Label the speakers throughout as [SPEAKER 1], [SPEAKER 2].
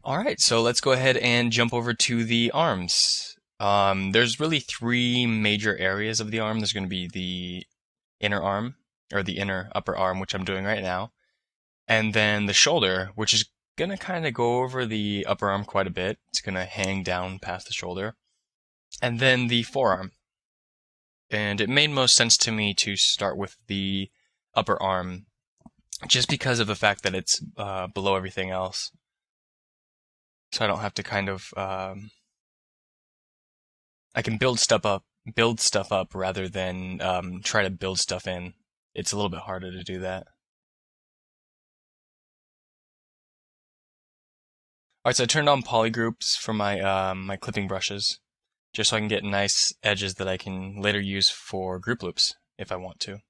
[SPEAKER 1] Alright, so let's go ahead and jump over to the arms. There's really three major areas of the arm. There's going to be the inner arm, or the inner upper arm, which I'm doing right now, and then the shoulder, which is going to kind of go over the upper arm quite a bit. It's going to hang down past the shoulder. And then the forearm. And it made most sense to me to start with the upper arm, just because of the fact that it's below everything else. So I don't have to I can build stuff up rather than try to build stuff in. It's a little bit harder to do that. Alright, so I turned on polygroups for my clipping brushes, just so I can get nice edges that I can later use for group loops if I want to.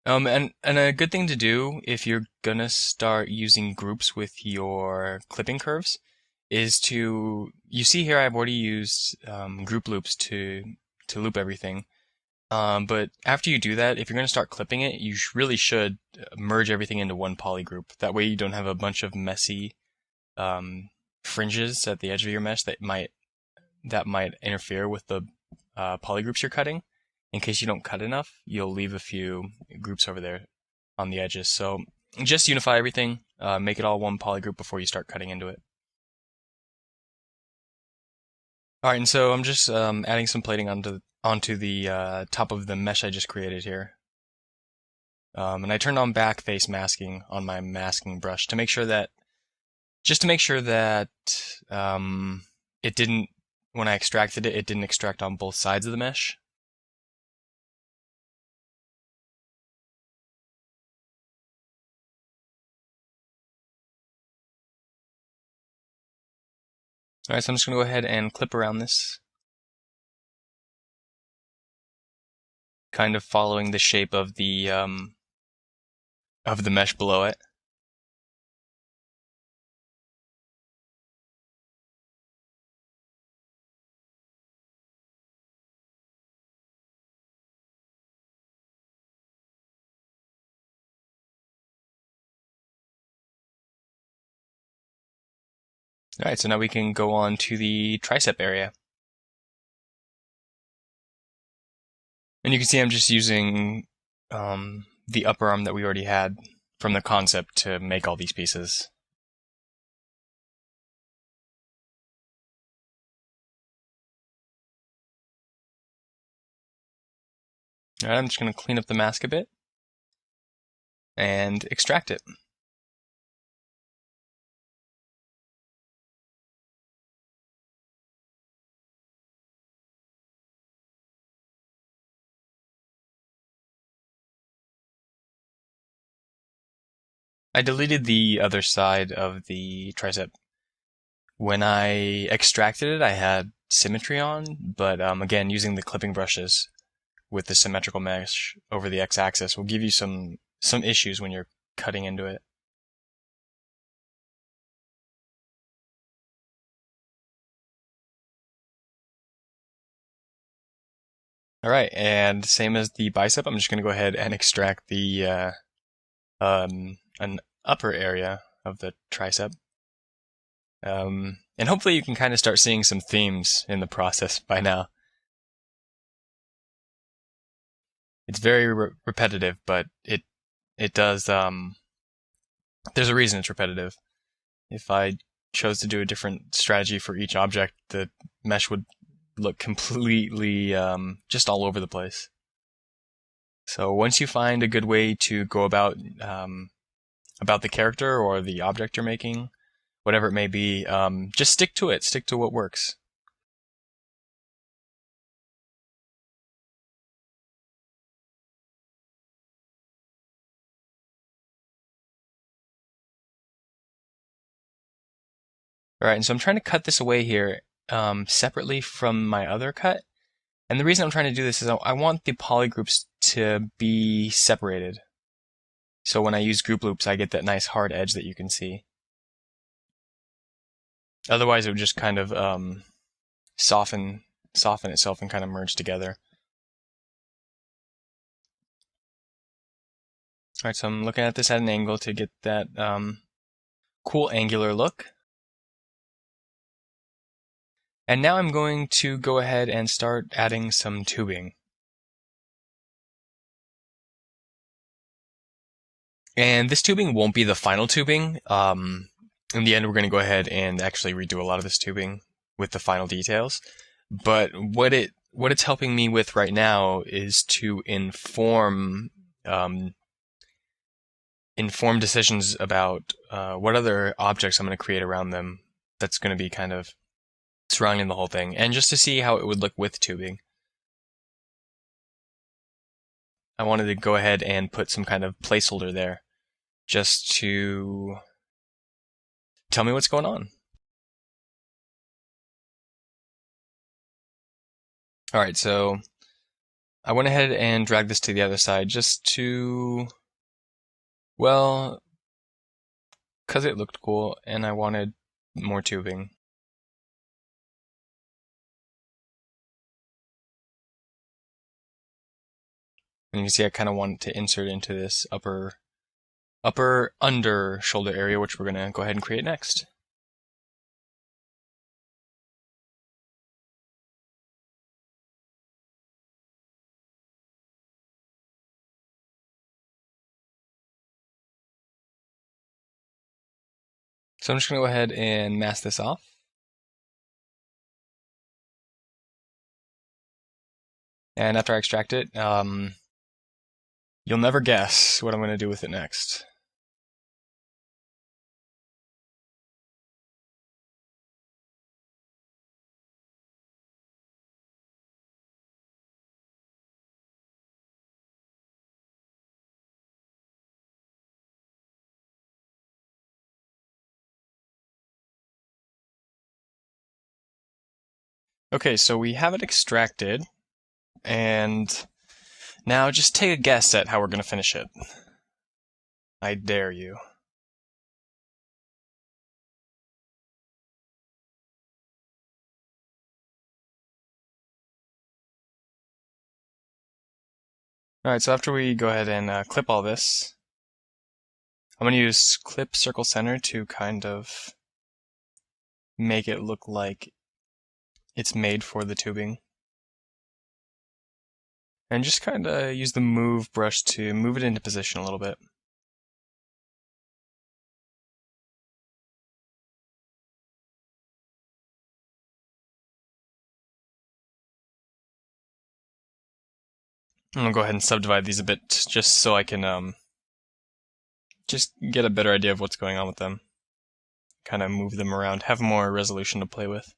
[SPEAKER 1] And a good thing to do if you're gonna start using groups with your clipping curves is you see here I've already used group loops to loop everything. But after you do that, if you're gonna start clipping it, you really should merge everything into one poly group. That way you don't have a bunch of messy fringes at the edge of your mesh that might interfere with the polygroups you're cutting. In case you don't cut enough, you'll leave a few groups over there on the edges. So just unify everything, make it all one polygroup before you start cutting into it. Alright, and so I'm just adding some plating onto the top of the mesh I just created here. And I turned on back face masking on my masking brush to make sure that it didn't, when I extracted it, it didn't extract on both sides of the mesh. Alright, so I'm just going to go ahead and clip around this, kind of following the shape of the mesh below it. Alright, so now we can go on to the tricep area. And you can see I'm just using the upper arm that we already had from the concept to make all these pieces. Alright, I'm just going to clean up the mask a bit and extract it. I deleted the other side of the tricep. When I extracted it, I had symmetry on, but again, using the clipping brushes with the symmetrical mesh over the x-axis will give you some issues when you're cutting into it. Alright, and same as the bicep, I'm just going to go ahead and extract the an upper area of the tricep. And hopefully you can kind of start seeing some themes in the process by now. It's very repetitive, but it does, there's a reason it's repetitive. If I chose to do a different strategy for each object, the mesh would look completely just all over the place. So once you find a good way to go about the character or the object you're making, whatever it may be, just stick to it. Stick to what works. All right, and so I'm trying to cut this away here separately from my other cut. And the reason I'm trying to do this is I want the polygroups to be separated. So when I use group loops, I get that nice hard edge that you can see. Otherwise, it would just kind of soften itself and kind of merge together. All right, so I'm looking at this at an angle to get that cool angular look. And now I'm going to go ahead and start adding some tubing. And this tubing won't be the final tubing. In the end, we're going to go ahead and actually redo a lot of this tubing with the final details. But what it's helping me with right now is to inform decisions about what other objects I'm going to create around them that's going to be kind of surrounding the whole thing, and just to see how it would look with tubing. I wanted to go ahead and put some kind of placeholder there just to tell me what's going on. Alright, so I went ahead and dragged this to the other side just to, well, because it looked cool and I wanted more tubing. And you can see I kind of want to insert into this upper under shoulder area, which we're going to go ahead and create next. So I'm just going to go ahead and mask this off. And after I extract it, you'll never guess what I'm going to do with it next. Okay, so we have it extracted, and now just take a guess at how we're going to finish it. I dare you. Alright, so after we go ahead and clip all this, I'm going to use clip circle center to kind of make it look like it's made for the tubing. And just kind of use the move brush to move it into position a little bit. I'm going to go ahead and subdivide these a bit just so I can just get a better idea of what's going on with them. Kind of move them around, have more resolution to play with.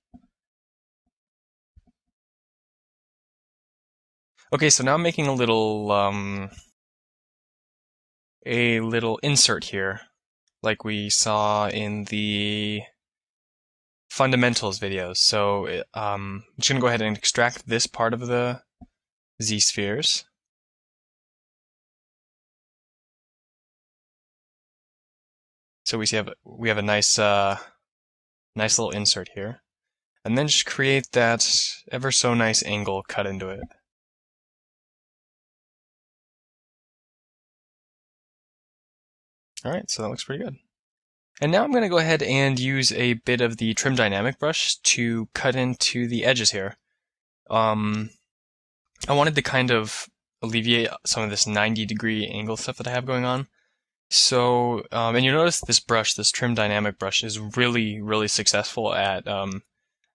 [SPEAKER 1] Okay, so now I'm making a little insert here, like we saw in the fundamentals videos. So I'm just gonna go ahead and extract this part of the Z-spheres. So we have a nice nice little insert here, and then just create that ever so nice angle cut into it. Alright, so that looks pretty good. And now I'm going to go ahead and use a bit of the trim dynamic brush to cut into the edges here. I wanted to kind of alleviate some of this 90-degree angle stuff that I have going on. So, and you notice this brush, this trim dynamic brush, is really, really successful at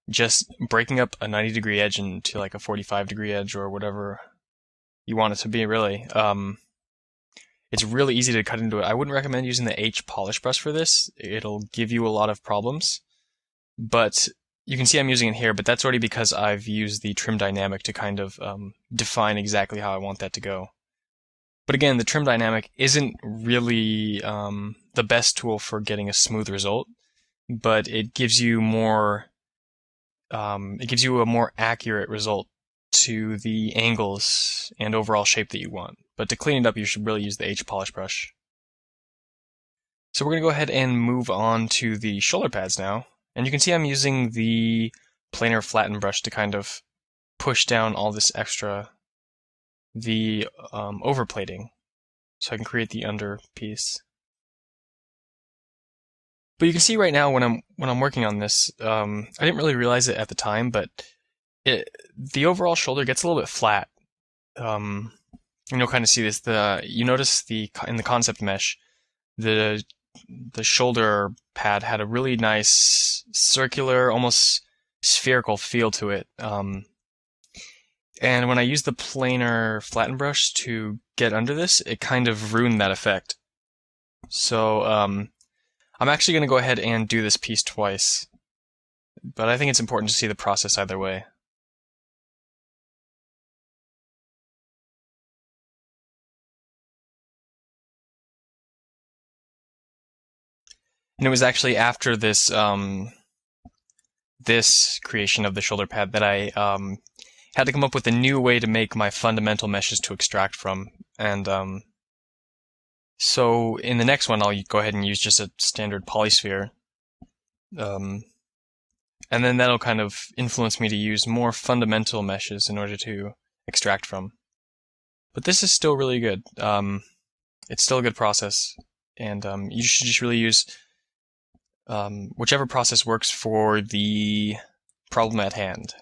[SPEAKER 1] just breaking up a 90-degree edge into like a 45-degree edge or whatever you want it to be, really. It's really easy to cut into it. I wouldn't recommend using the H polish brush for this. It'll give you a lot of problems. But you can see I'm using it here, but that's already because I've used the trim dynamic to kind of define exactly how I want that to go. But again, the trim dynamic isn't really the best tool for getting a smooth result, but it gives you more. It gives you a more accurate result to the angles and overall shape that you want. But to clean it up, you should really use the H polish brush. So we're going to go ahead and move on to the shoulder pads now. And you can see I'm using the planar flatten brush to kind of push down all this extra, the overplating, so I can create the under piece. But you can see right now when I'm working on this, I didn't really realize it at the time, but the overall shoulder gets a little bit flat. You'll kind of see this. You notice in the concept mesh, the shoulder pad had a really nice circular, almost spherical feel to it. And when I used the planar flatten brush to get under this, it kind of ruined that effect. So I'm actually going to go ahead and do this piece twice, but I think it's important to see the process either way. And it was actually after this this creation of the shoulder pad that I had to come up with a new way to make my fundamental meshes to extract from. And so in the next one, I'll go ahead and use just a standard polysphere. And then that'll kind of influence me to use more fundamental meshes in order to extract from. But this is still really good. It's still a good process. And you should just really use whichever process works for the problem at hand.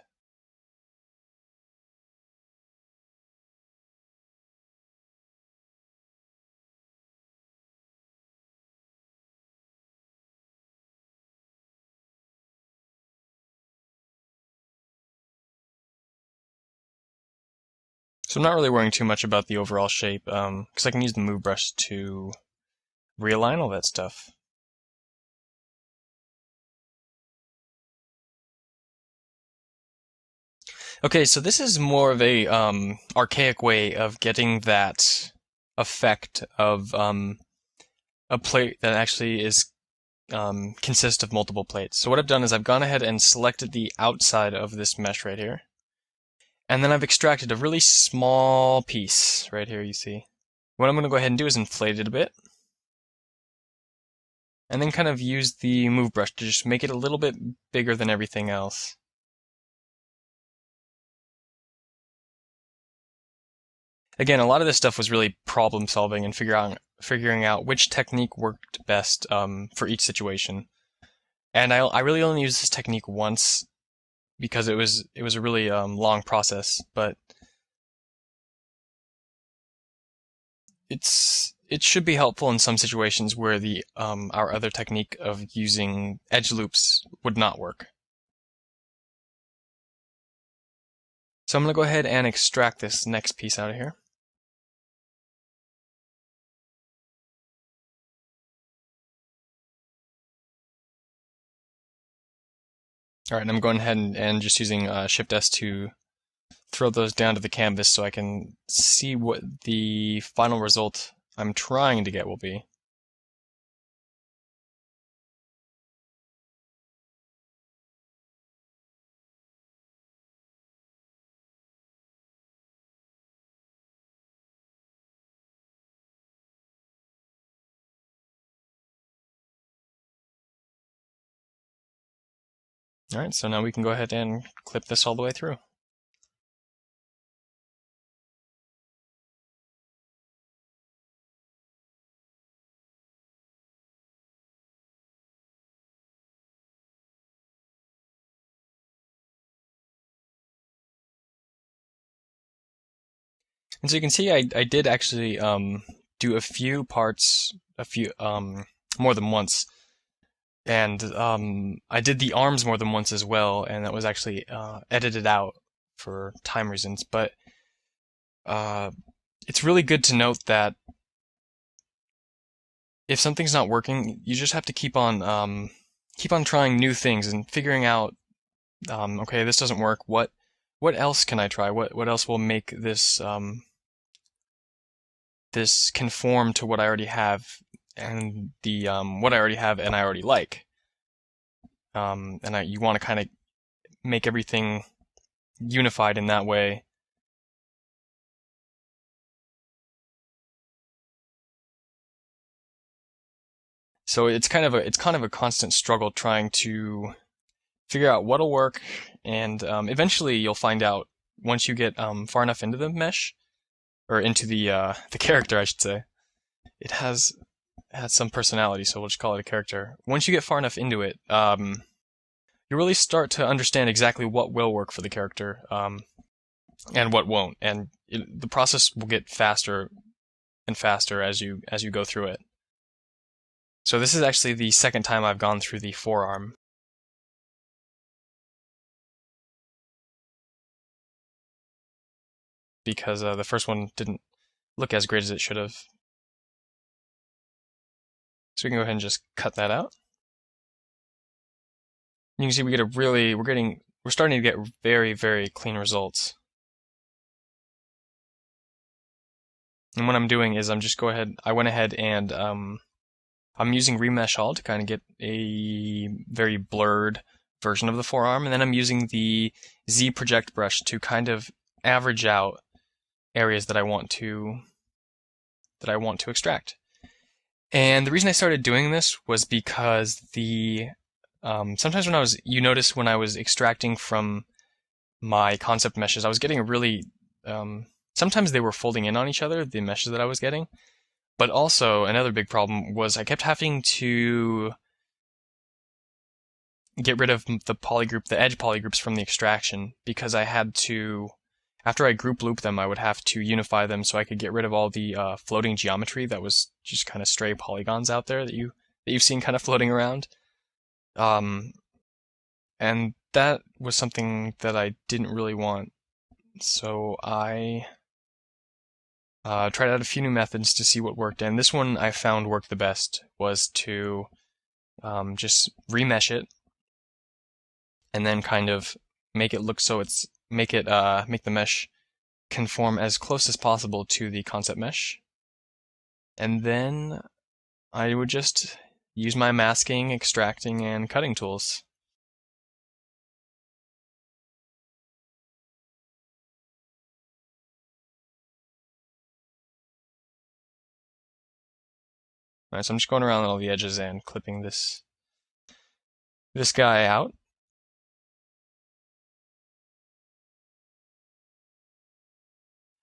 [SPEAKER 1] So I'm not really worrying too much about the overall shape, because I can use the move brush to realign all that stuff. Okay, so this is more of a archaic way of getting that effect of a plate that actually consists of multiple plates. So what I've done is I've gone ahead and selected the outside of this mesh right here. And then I've extracted a really small piece right here, you see. What I'm going to go ahead and do is inflate it a bit. And then kind of use the move brush to just make it a little bit bigger than everything else. Again, a lot of this stuff was really problem solving and figuring out which technique worked best for each situation. And I really only used this technique once because it was a really long process, but it should be helpful in some situations where our other technique of using edge loops would not work. So I'm going to go ahead and extract this next piece out of here. Alright, and I'm going ahead and just using Shift S to throw those down to the canvas so I can see what the final result I'm trying to get will be. Alright, so now we can go ahead and clip this all the way through. And so you can see I did actually do a few parts, more than once. And I did the arms more than once as well, and that was actually edited out for time reasons. But it's really good to note that if something's not working, you just have to keep on trying new things and figuring out, okay, this doesn't work. What else can I try? What else will make this this conform to what I already have and the what I already have and I already like. You want to kind of make everything unified in that way. So it's kind of a constant struggle trying to figure out what'll work, and eventually you'll find out once you get far enough into the mesh, or into the character, I should say. It has has some personality, so we'll just call it a character. Once you get far enough into it, you really start to understand exactly what will work for the character, and what won't, and the process will get faster and faster as you go through it. So this is actually the second time I've gone through the forearm. Because the first one didn't look as great as it should have. So we can go ahead and just cut that out. You can see we get we're starting to get very, very clean results. And what I'm doing is I went ahead and I'm using remesh all to kind of get a very blurred version of the forearm, and then I'm using the Z project brush to kind of average out areas that I want to extract. And the reason I started doing this was because sometimes you notice when I was extracting from my concept meshes, I was getting a really sometimes they were folding in on each other, the meshes that I was getting. But also, another big problem was I kept having to get rid of the edge polygroups from the extraction, because I had to, after I group loop them, I would have to unify them so I could get rid of all the floating geometry that was just kind of stray polygons out there that you've seen kind of floating around. And that was something that I didn't really want. So I tried out a few new methods to see what worked, and this one I found worked the best, was to just remesh it and then kind of make it look so make the mesh conform as close as possible to the concept mesh. And then I would just use my masking, extracting, and cutting tools. Alright, so I'm just going around all the edges and clipping this guy out.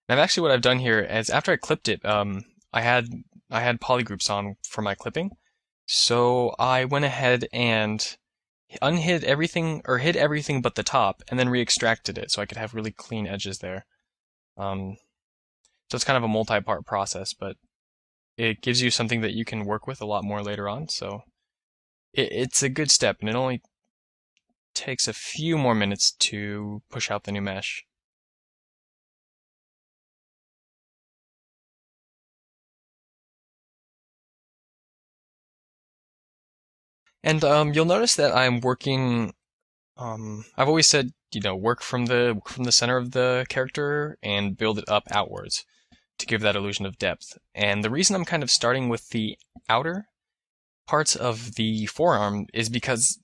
[SPEAKER 1] And actually what I've done here is, after I clipped it, I had polygroups on for my clipping. So I went ahead and hid everything but the top, and then re-extracted it so I could have really clean edges there. So it's kind of a multi-part process, but it gives you something that you can work with a lot more later on. So it's a good step, and it only takes a few more minutes to push out the new mesh. And you'll notice that I'm working. I've always said, work from the center of the character and build it up outwards to give that illusion of depth. And the reason I'm kind of starting with the outer parts of the forearm is because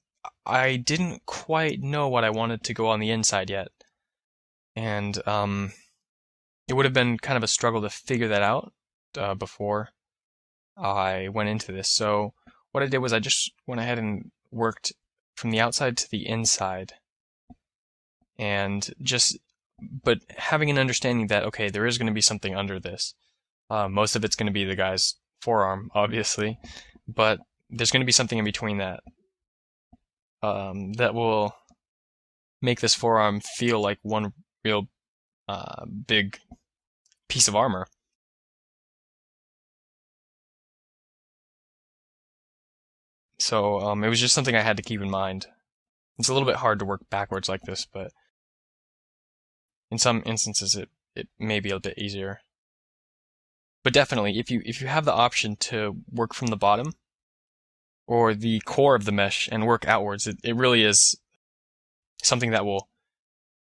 [SPEAKER 1] I didn't quite know what I wanted to go on the inside yet. And it would have been kind of a struggle to figure that out before I went into this. So what I did was I just went ahead and worked from the outside to the inside, and but having an understanding that, okay, there is going to be something under this. Most of it's going to be the guy's forearm, obviously, but there's going to be something in between that that will make this forearm feel like one real big piece of armor. So it was just something I had to keep in mind. It's a little bit hard to work backwards like this, but in some instances it may be a bit easier. But definitely, if you have the option to work from the bottom or the core of the mesh and work outwards, it really is something that will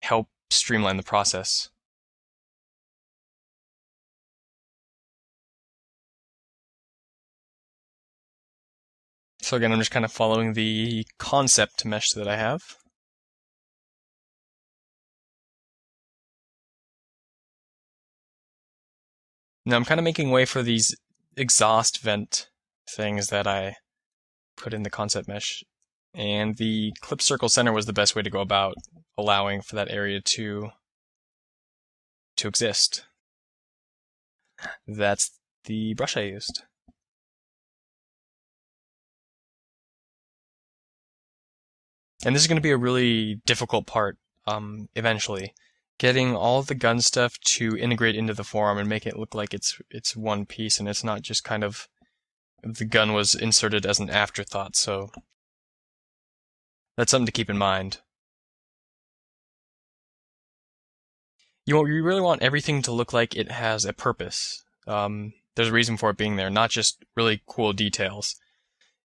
[SPEAKER 1] help streamline the process. So again, I'm just kind of following the concept mesh that I have. Now I'm kind of making way for these exhaust vent things that I put in the concept mesh. And the clip circle center was the best way to go about allowing for that area to exist. That's the brush I used. And this is going to be a really difficult part eventually. Getting all the gun stuff to integrate into the forearm and make it look like it's one piece and it's not just kind of the gun was inserted as an afterthought. So that's something to keep in mind. You really want everything to look like it has a purpose. There's a reason for it being there, not just really cool details.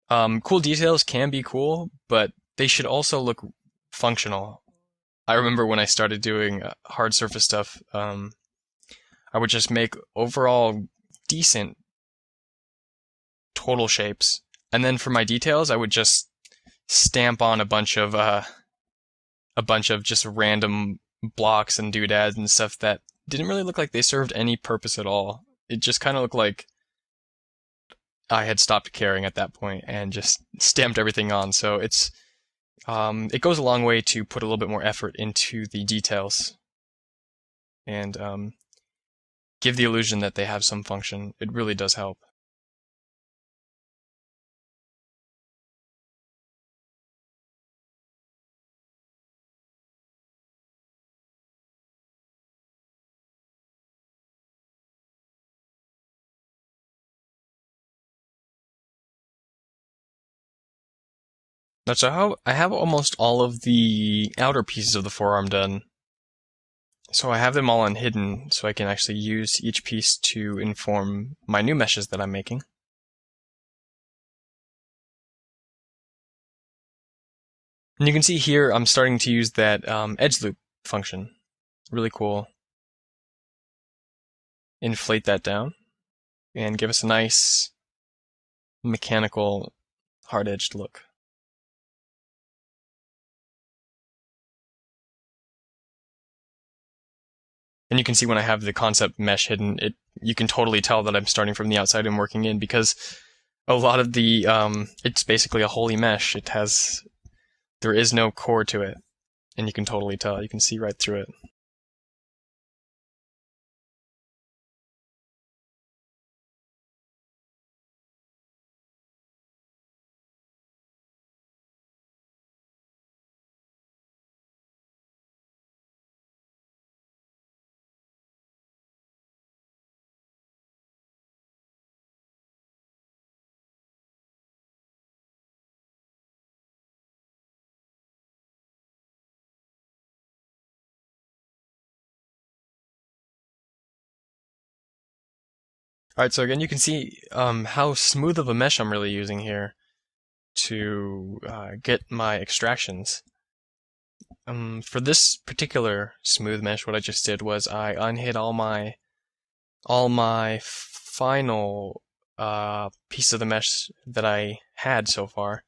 [SPEAKER 1] Cool details can be cool, but they should also look functional. I remember when I started doing hard surface stuff, I would just make overall decent total shapes, and then for my details, I would just stamp on a bunch of just random blocks and doodads and stuff that didn't really look like they served any purpose at all. It just kind of looked like I had stopped caring at that point and just stamped everything on. So it goes a long way to put a little bit more effort into the details and give the illusion that they have some function. It really does help. So how I have almost all of the outer pieces of the forearm done. So I have them all on hidden, so I can actually use each piece to inform my new meshes that I'm making. And you can see here I'm starting to use that edge loop function. Really cool. Inflate that down and give us a nice mechanical hard-edged look. And you can see when I have the concept mesh hidden, you can totally tell that I'm starting from the outside and working in, because a lot of the it's basically a holy mesh. There is no core to it, and you can totally tell. You can see right through it. All right, so again, you can see how smooth of a mesh I'm really using here to get my extractions. For this particular smooth mesh, what I just did was I unhid all my final piece of the mesh that I had so far,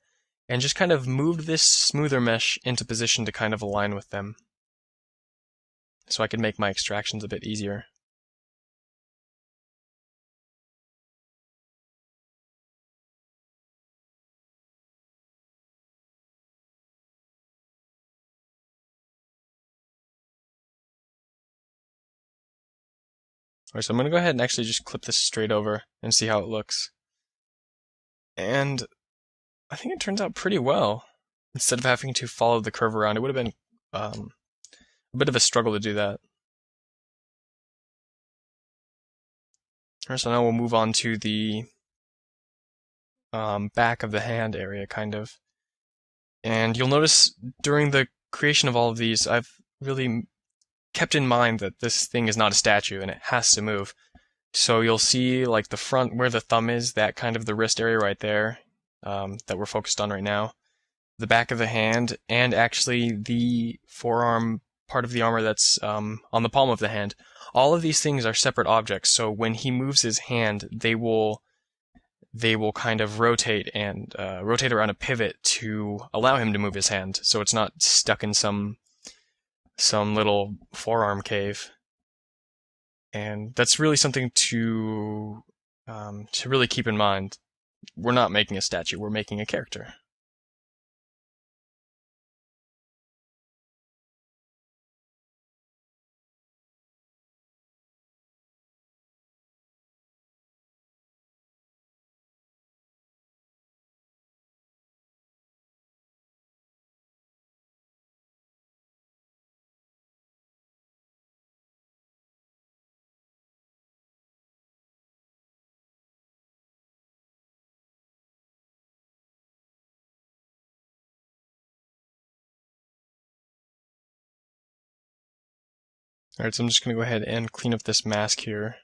[SPEAKER 1] and just kind of moved this smoother mesh into position to kind of align with them, so I could make my extractions a bit easier. Alright, so I'm going to go ahead and actually just clip this straight over and see how it looks. And I think it turns out pretty well. Instead of having to follow the curve around, it would have been a bit of a struggle to do that. Alright, so now we'll move on to the back of the hand area, kind of. And you'll notice during the creation of all of these, I've really kept in mind that this thing is not a statue and it has to move. So you'll see like the front where the thumb is, that kind of the wrist area right there that we're focused on right now. The back of the hand, and actually the forearm part of the armor that's on the palm of the hand. All of these things are separate objects, so when he moves his hand, they will kind of rotate and rotate around a pivot to allow him to move his hand, so it's not stuck in some little forearm cave. And that's really something to really keep in mind. We're not making a statue, we're making a character. Alright, so I'm just going to go ahead and clean up this mask here.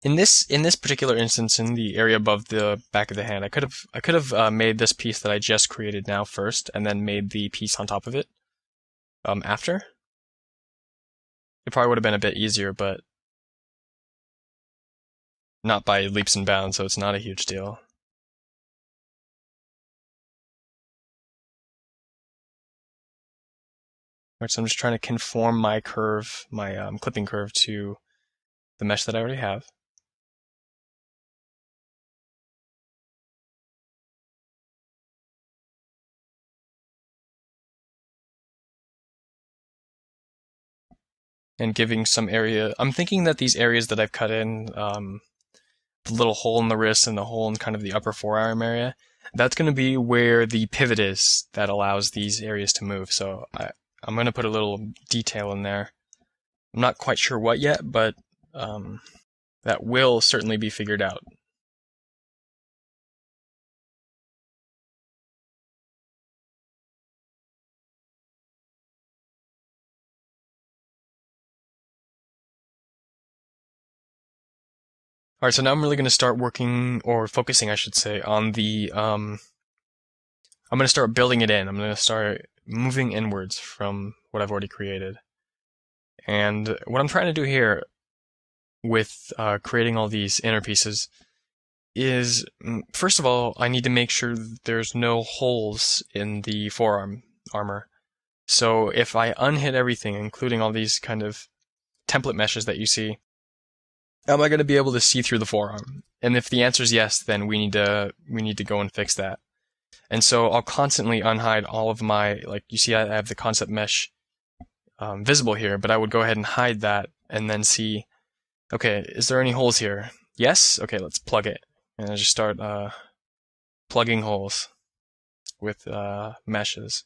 [SPEAKER 1] In this particular instance, in the area above the back of the hand, I could have made this piece that I just created now first, and then made the piece on top of it after. It probably would have been a bit easier, but not by leaps and bounds, so it's not a huge deal. Alright, so I'm just trying to conform my curve, my clipping curve, to the mesh that I already have. And giving some area. I'm thinking that these areas that I've cut in, the little hole in the wrist and the hole in kind of the upper forearm area, that's going to be where the pivot is that allows these areas to move. So I'm going to put a little detail in there. I'm not quite sure what yet, but that will certainly be figured out. Alright, so now I'm really going to start working, or focusing, I should say, on the, I'm going to start building it in. I'm going to start moving inwards from what I've already created. And what I'm trying to do here with creating all these inner pieces is, first of all, I need to make sure that there's no holes in the forearm armor. So if I unhit everything, including all these kind of template meshes that you see, am I going to be able to see through the forearm? And if the answer is yes, then we need to go and fix that. And so I'll constantly unhide all of my, like you see I have the concept mesh visible here, but I would go ahead and hide that and then see, okay, is there any holes here? Yes? Okay, let's plug it. And I just start plugging holes with meshes.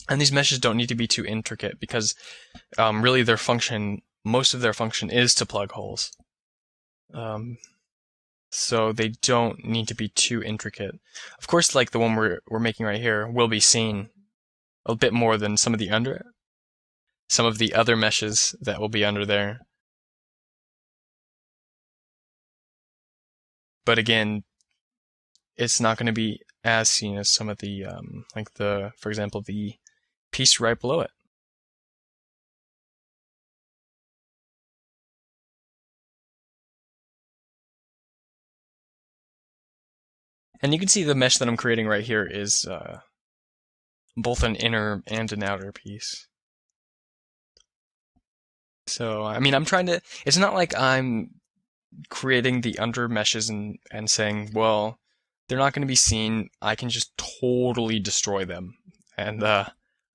[SPEAKER 1] And these meshes don't need to be too intricate because really their function, most of their function is to plug holes. So they don't need to be too intricate. Of course, like the one we're making right here will be seen a bit more than some of the other meshes that will be under there. But again, it's not going to be as seen as some of the, for example, the piece right below it. And you can see the mesh that I'm creating right here is both an inner and an outer piece. So, I mean, it's not like I'm creating the under meshes and saying, well, they're not going to be seen. I can just totally destroy them and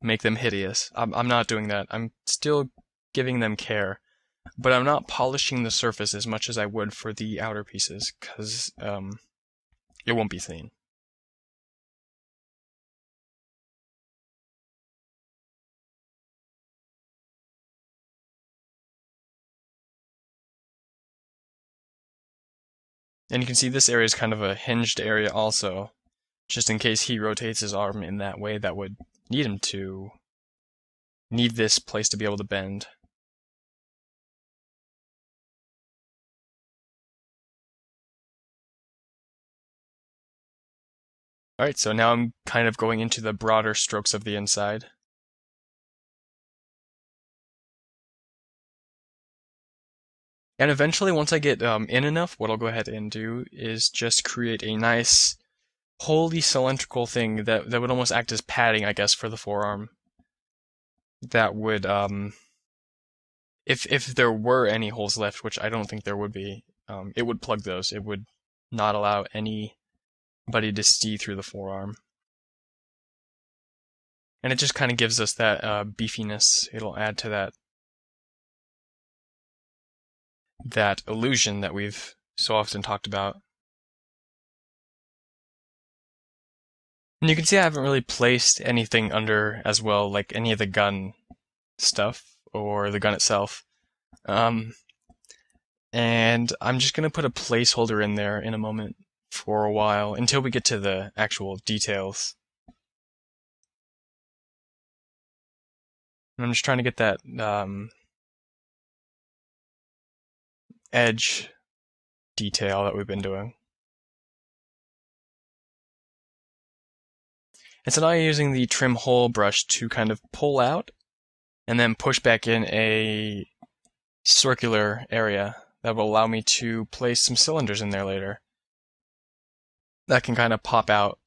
[SPEAKER 1] make them hideous. I'm not doing that. I'm still giving them care, but I'm not polishing the surface as much as I would for the outer pieces because it won't be seen. And you can see this area is kind of a hinged area also, just in case he rotates his arm in that way that would need this place to be able to bend. Alright, so now I'm kind of going into the broader strokes of the inside. And eventually, once I get in enough, what I'll go ahead and do is just create a nice, wholly cylindrical thing that would almost act as padding, I guess, for the forearm. That would, if there were any holes left, which I don't think there would be, it would plug those. It would not allow anybody to see through the forearm. And it just kind of gives us that beefiness. It'll add to that illusion that we've so often talked about. And you can see I haven't really placed anything under as well, like any of the gun stuff or the gun itself. And I'm just going to put a placeholder in there in a moment for a while until we get to the actual details. And I'm just trying to get that edge detail that we've been doing. And so now I'm using the trim hole brush to kind of pull out and then push back in a circular area that will allow me to place some cylinders in there later that can kind of pop out.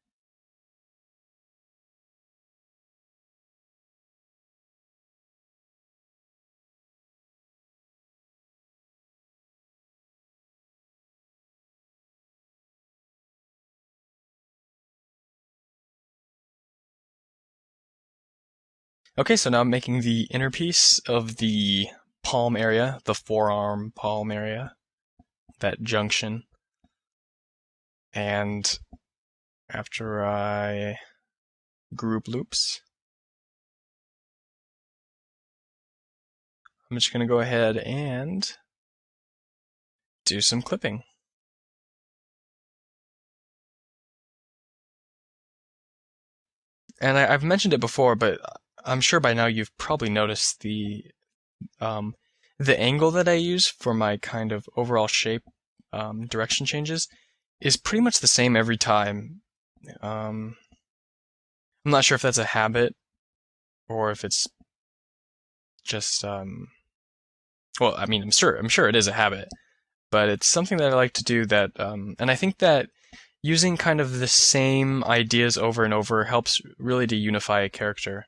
[SPEAKER 1] Okay, so now I'm making the inner piece of the palm area, the forearm palm area, that junction. And after I group loops, I'm just going to go ahead and do some clipping. And I've mentioned it before, but I'm sure by now you've probably noticed the angle that I use for my kind of overall shape direction changes is pretty much the same every time. I'm not sure if that's a habit or if it's just well, I mean, I'm sure it is a habit, but it's something that I like to do that, and I think that using kind of the same ideas over and over helps really to unify a character.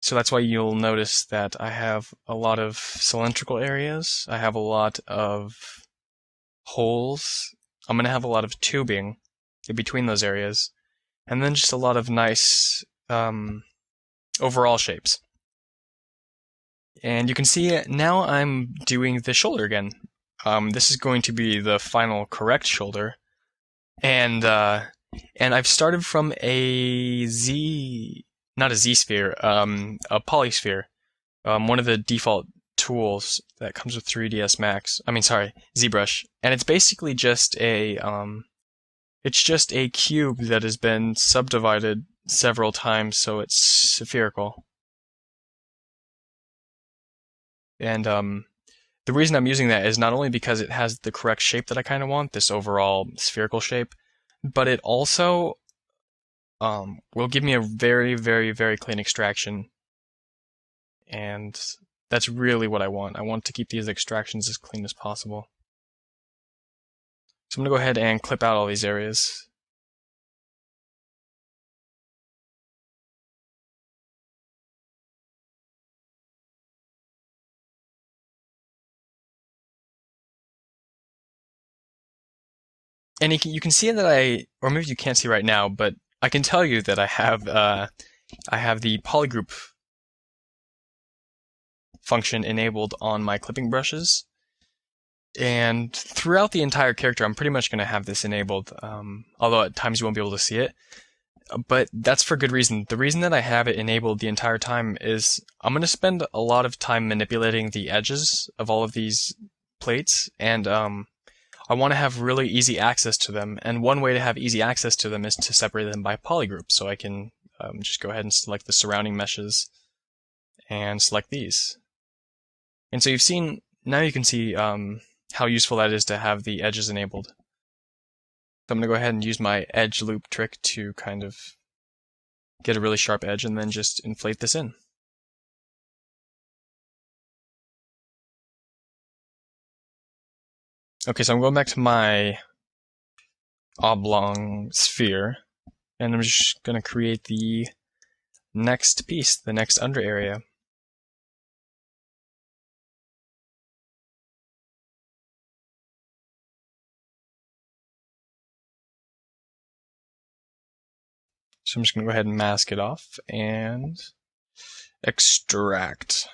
[SPEAKER 1] So that's why you'll notice that I have a lot of cylindrical areas. I have a lot of holes. I'm going to have a lot of tubing in between those areas. And then just a lot of nice overall shapes. And you can see now I'm doing the shoulder again. This is going to be the final correct shoulder. And I've started from a not a Z-sphere, a polysphere, one of the default tools that comes with 3ds Max. ZBrush, and it's basically just a cube that has been subdivided several times, so it's spherical. And the reason I'm using that is not only because it has the correct shape that I kind of want, this overall spherical shape, but it also will give me a very, very, very clean extraction. And that's really what I want. I want to keep these extractions as clean as possible. So I'm going to go ahead and clip out all these areas. And you can see that or maybe you can't see right now, but I can tell you that I have the polygroup function enabled on my clipping brushes. And throughout the entire character, I'm pretty much going to have this enabled, although at times you won't be able to see it. But that's for good reason. The reason that I have it enabled the entire time is I'm going to spend a lot of time manipulating the edges of all of these plates, and I want to have really easy access to them. And one way to have easy access to them is to separate them by polygroup. So I can just go ahead and select the surrounding meshes and select these. And so now you can see how useful that is to have the edges enabled. So I'm going to go ahead and use my edge loop trick to kind of get a really sharp edge and then just inflate this in. Okay, so I'm going back to my oblong sphere, and I'm just going to create the next piece, the next under area. So I'm just going to go ahead and mask it off and extract.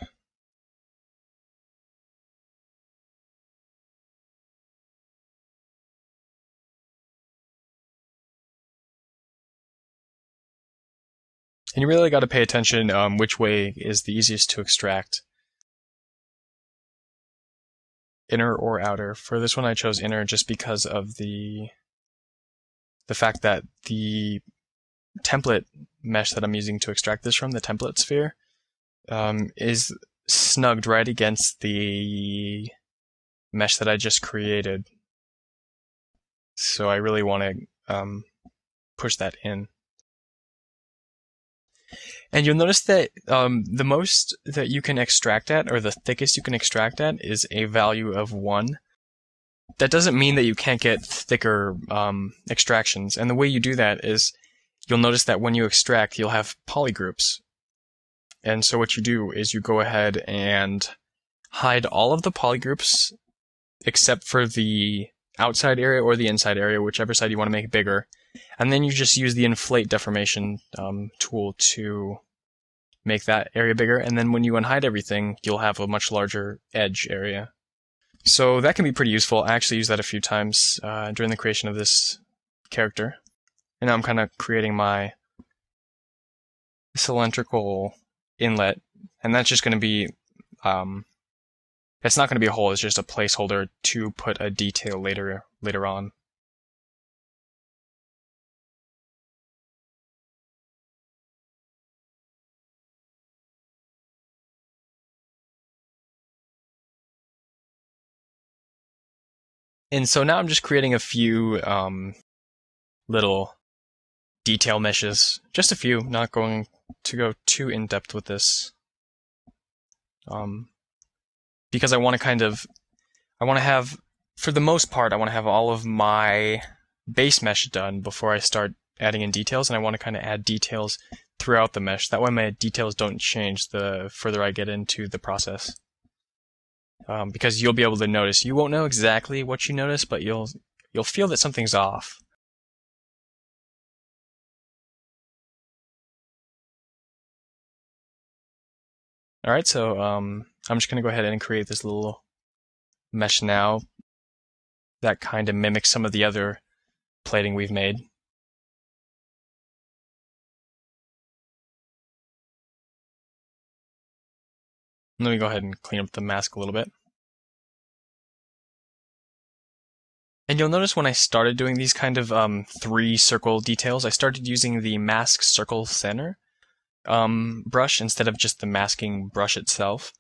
[SPEAKER 1] And you really got to pay attention which way is the easiest to extract. Inner or outer. For this one I chose inner just because of the fact that the template mesh that I'm using to extract this from, the template sphere, is snugged right against the mesh that I just created. So I really want to push that in. And you'll notice that the most that you can extract at, or the thickest you can extract at, is a value of 1. That doesn't mean that you can't get thicker extractions. And the way you do that is you'll notice that when you extract, you'll have polygroups. And so what you do is you go ahead and hide all of the polygroups except for the outside area or the inside area, whichever side you want to make bigger. And then you just use the inflate deformation tool to make that area bigger. And then when you unhide everything, you'll have a much larger edge area. So that can be pretty useful. I actually used that a few times during the creation of this character. And now I'm kind of creating my cylindrical inlet. And that's just going to be, it's not going to be a hole, it's just a placeholder to put a detail later on. And so now I'm just creating a few little detail meshes. Just a few, not going to go too in-depth with this. Because I want to have, for the most part, I want to have all of my base mesh done before I start adding in details, and I want to kind of add details throughout the mesh. That way my details don't change the further I get into the process. Because you'll be able to notice. You won't know exactly what you notice, but you'll feel that something's off. Alright, so I'm just going to go ahead and create this little mesh now that kind of mimics some of the other plating we've made. Let me go ahead and clean up the mask a little bit. And you'll notice when I started doing these kind of 3 circle details, I started using the mask circle center brush instead of just the masking brush itself.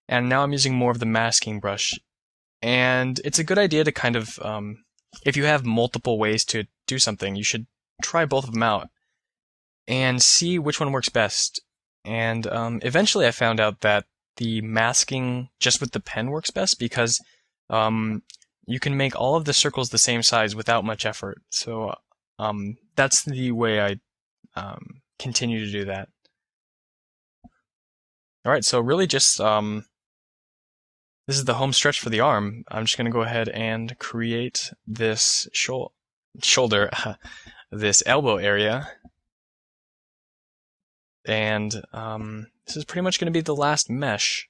[SPEAKER 1] And now I'm using more of the masking brush. And it's a good idea to kind of, if you have multiple ways to do something, you should try both of them out and see which one works best. And eventually I found out that the masking just with the pen works best because you can make all of the circles the same size without much effort. So that's the way I continue to do that. Alright, so really just, this is the home stretch for the arm. I'm just going to go ahead and create this shoulder, this elbow area. And this is pretty much going to be the last mesh.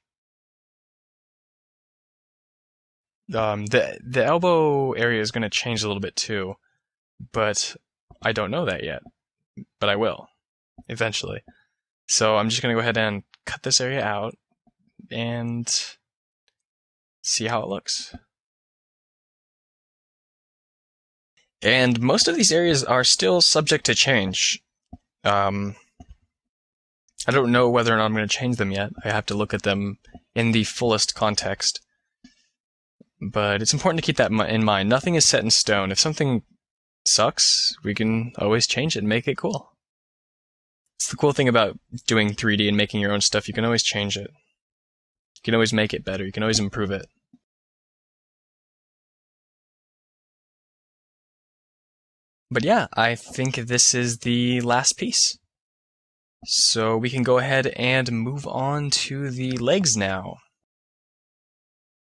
[SPEAKER 1] The elbow area is going to change a little bit too, but I don't know that yet. But I will, eventually. So I'm just going to go ahead and cut this area out and see how it looks. And most of these areas are still subject to change. I don't know whether or not I'm going to change them yet. I have to look at them in the fullest context. But it's important to keep that in mind. Nothing is set in stone. If something sucks, we can always change it and make it cool. It's the cool thing about doing 3D and making your own stuff. You can always change it. You can always make it better. You can always improve it. But yeah, I think this is the last piece. So we can go ahead and move on to the legs now.